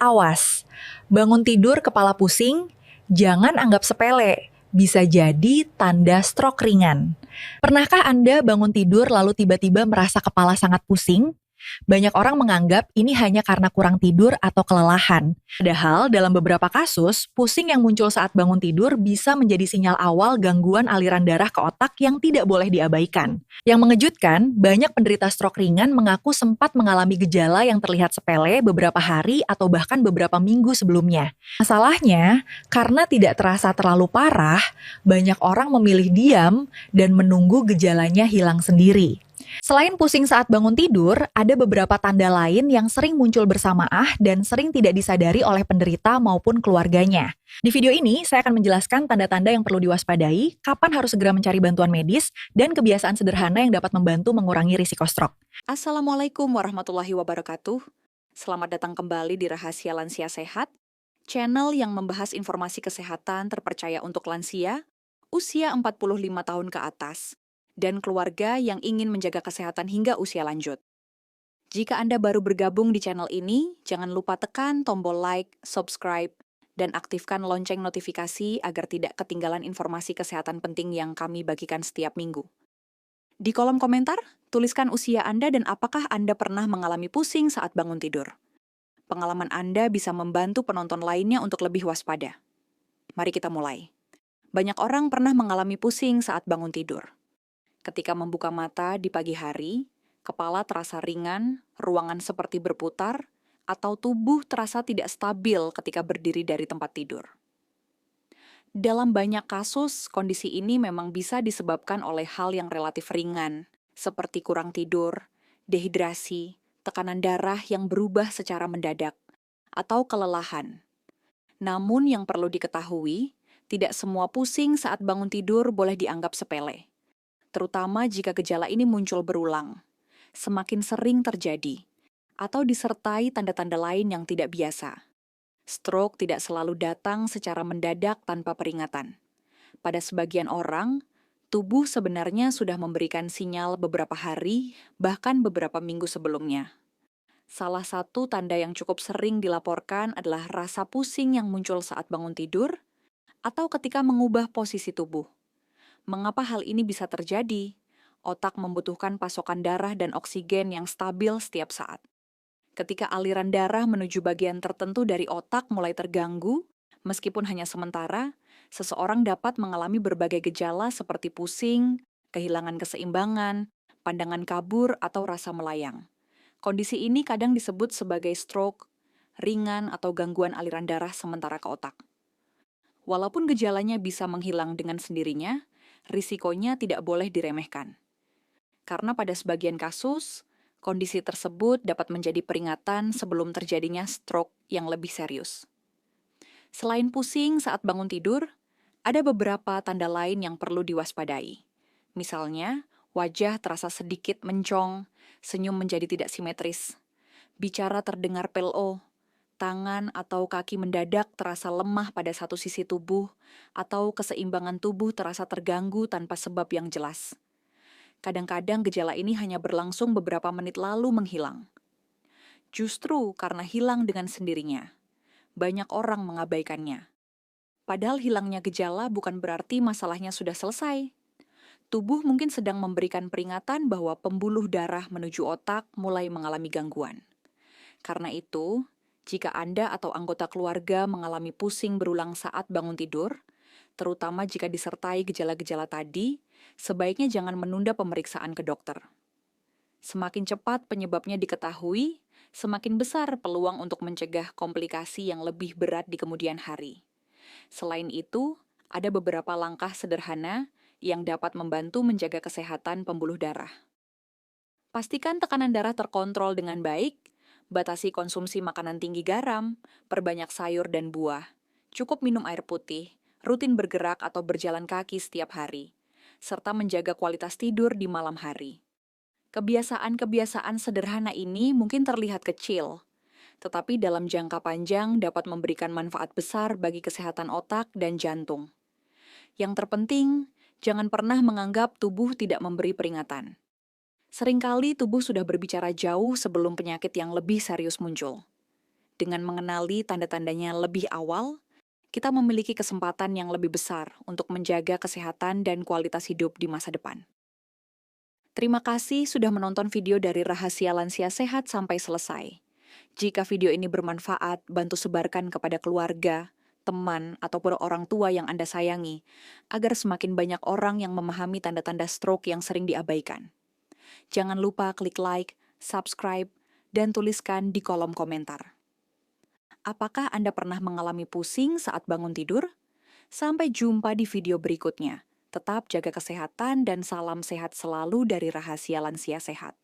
Awas, bangun tidur kepala pusing, jangan anggap sepele. Bisa jadi tanda stroke ringan. Pernahkah Anda bangun tidur lalu tiba-tiba merasa kepala sangat pusing? Banyak orang menganggap ini hanya karena kurang tidur atau kelelahan. Padahal dalam beberapa kasus, pusing yang muncul saat bangun tidur bisa menjadi sinyal awal gangguan aliran darah ke otak yang tidak boleh diabaikan. Yang mengejutkan, banyak penderita stroke ringan mengaku sempat mengalami gejala yang terlihat sepele beberapa hari atau bahkan beberapa minggu sebelumnya. Masalahnya, karena tidak terasa terlalu parah, banyak orang memilih diam dan menunggu gejalanya hilang sendiri. Selain pusing saat bangun tidur, ada beberapa tanda lain yang sering muncul bersamaan dan sering tidak disadari oleh penderita maupun keluarganya. Di video ini, saya akan menjelaskan tanda-tanda yang perlu diwaspadai, kapan harus segera mencari bantuan medis, dan kebiasaan sederhana yang dapat membantu mengurangi risiko stroke. Assalamualaikum warahmatullahi wabarakatuh. Selamat datang kembali di Rahasia Lansia Sehat, channel yang membahas informasi kesehatan terpercaya untuk lansia, usia 45 tahun ke atas, dan keluarga yang ingin menjaga kesehatan hingga usia lanjut. Jika Anda baru bergabung di channel ini, jangan lupa tekan tombol like, subscribe, dan aktifkan lonceng notifikasi agar tidak ketinggalan informasi kesehatan penting yang kami bagikan setiap minggu. Di kolom komentar, tuliskan usia Anda dan apakah Anda pernah mengalami pusing saat bangun tidur. Pengalaman Anda bisa membantu penonton lainnya untuk lebih waspada. Mari kita mulai. Banyak orang pernah mengalami pusing saat bangun tidur. Ketika membuka mata di pagi hari, kepala terasa ringan, ruangan seperti berputar, atau tubuh terasa tidak stabil ketika berdiri dari tempat tidur. Dalam banyak kasus, kondisi ini memang bisa disebabkan oleh hal yang relatif ringan, seperti kurang tidur, dehidrasi, tekanan darah yang berubah secara mendadak, atau kelelahan. Namun yang perlu diketahui, tidak semua pusing saat bangun tidur boleh dianggap sepele. Terutama jika gejala ini muncul berulang, semakin sering terjadi, atau disertai tanda-tanda lain yang tidak biasa. Stroke tidak selalu datang secara mendadak tanpa peringatan. Pada sebagian orang, tubuh sebenarnya sudah memberikan sinyal beberapa hari, bahkan beberapa minggu sebelumnya. Salah satu tanda yang cukup sering dilaporkan adalah rasa pusing yang muncul saat bangun tidur, atau ketika mengubah posisi tubuh. Mengapa hal ini bisa terjadi? Otak membutuhkan pasokan darah dan oksigen yang stabil setiap saat. Ketika aliran darah menuju bagian tertentu dari otak mulai terganggu, meskipun hanya sementara, seseorang dapat mengalami berbagai gejala seperti pusing, kehilangan keseimbangan, pandangan kabur, atau rasa melayang. Kondisi ini kadang disebut sebagai stroke, ringan, atau gangguan aliran darah sementara ke otak. Walaupun gejalanya bisa menghilang dengan sendirinya, risikonya tidak boleh diremehkan. Karena pada sebagian kasus, kondisi tersebut dapat menjadi peringatan sebelum terjadinya stroke yang lebih serius. Selain pusing saat bangun tidur, ada beberapa tanda lain yang perlu diwaspadai. Misalnya, wajah terasa sedikit mencong, senyum menjadi tidak simetris, bicara terdengar pelo, tangan atau kaki mendadak terasa lemah pada satu sisi tubuh, atau keseimbangan tubuh terasa terganggu tanpa sebab yang jelas. Kadang-kadang gejala ini hanya berlangsung beberapa menit lalu menghilang. Justru karena hilang dengan sendirinya, banyak orang mengabaikannya. Padahal hilangnya gejala bukan berarti masalahnya sudah selesai. Tubuh mungkin sedang memberikan peringatan bahwa pembuluh darah menuju otak mulai mengalami gangguan. Karena itu, jika Anda atau anggota keluarga mengalami pusing berulang saat bangun tidur, terutama jika disertai gejala-gejala tadi, sebaiknya jangan menunda pemeriksaan ke dokter. Semakin cepat penyebabnya diketahui, semakin besar peluang untuk mencegah komplikasi yang lebih berat di kemudian hari. Selain itu, ada beberapa langkah sederhana yang dapat membantu menjaga kesehatan pembuluh darah. Pastikan tekanan darah terkontrol dengan baik, batasi konsumsi makanan tinggi garam, perbanyak sayur dan buah, cukup minum air putih, rutin bergerak atau berjalan kaki setiap hari, serta menjaga kualitas tidur di malam hari. Kebiasaan-kebiasaan sederhana ini mungkin terlihat kecil, tetapi dalam jangka panjang dapat memberikan manfaat besar bagi kesehatan otak dan jantung. Yang terpenting, jangan pernah menganggap tubuh tidak memberi peringatan. Seringkali tubuh sudah berbicara jauh sebelum penyakit yang lebih serius muncul. Dengan mengenali tanda-tandanya lebih awal, kita memiliki kesempatan yang lebih besar untuk menjaga kesehatan dan kualitas hidup di masa depan. Terima kasih sudah menonton video dari Rahasia Lansia Sehat sampai selesai. Jika video ini bermanfaat, bantu sebarkan kepada keluarga, teman, ataupun orang tua yang Anda sayangi, agar semakin banyak orang yang memahami tanda-tanda stroke yang sering diabaikan. Jangan lupa klik like, subscribe, dan tuliskan di kolom komentar. Apakah Anda pernah mengalami pusing saat bangun tidur? Sampai jumpa di video berikutnya. Tetap jaga kesehatan dan salam sehat selalu dari Rahasia Lansia Sehat.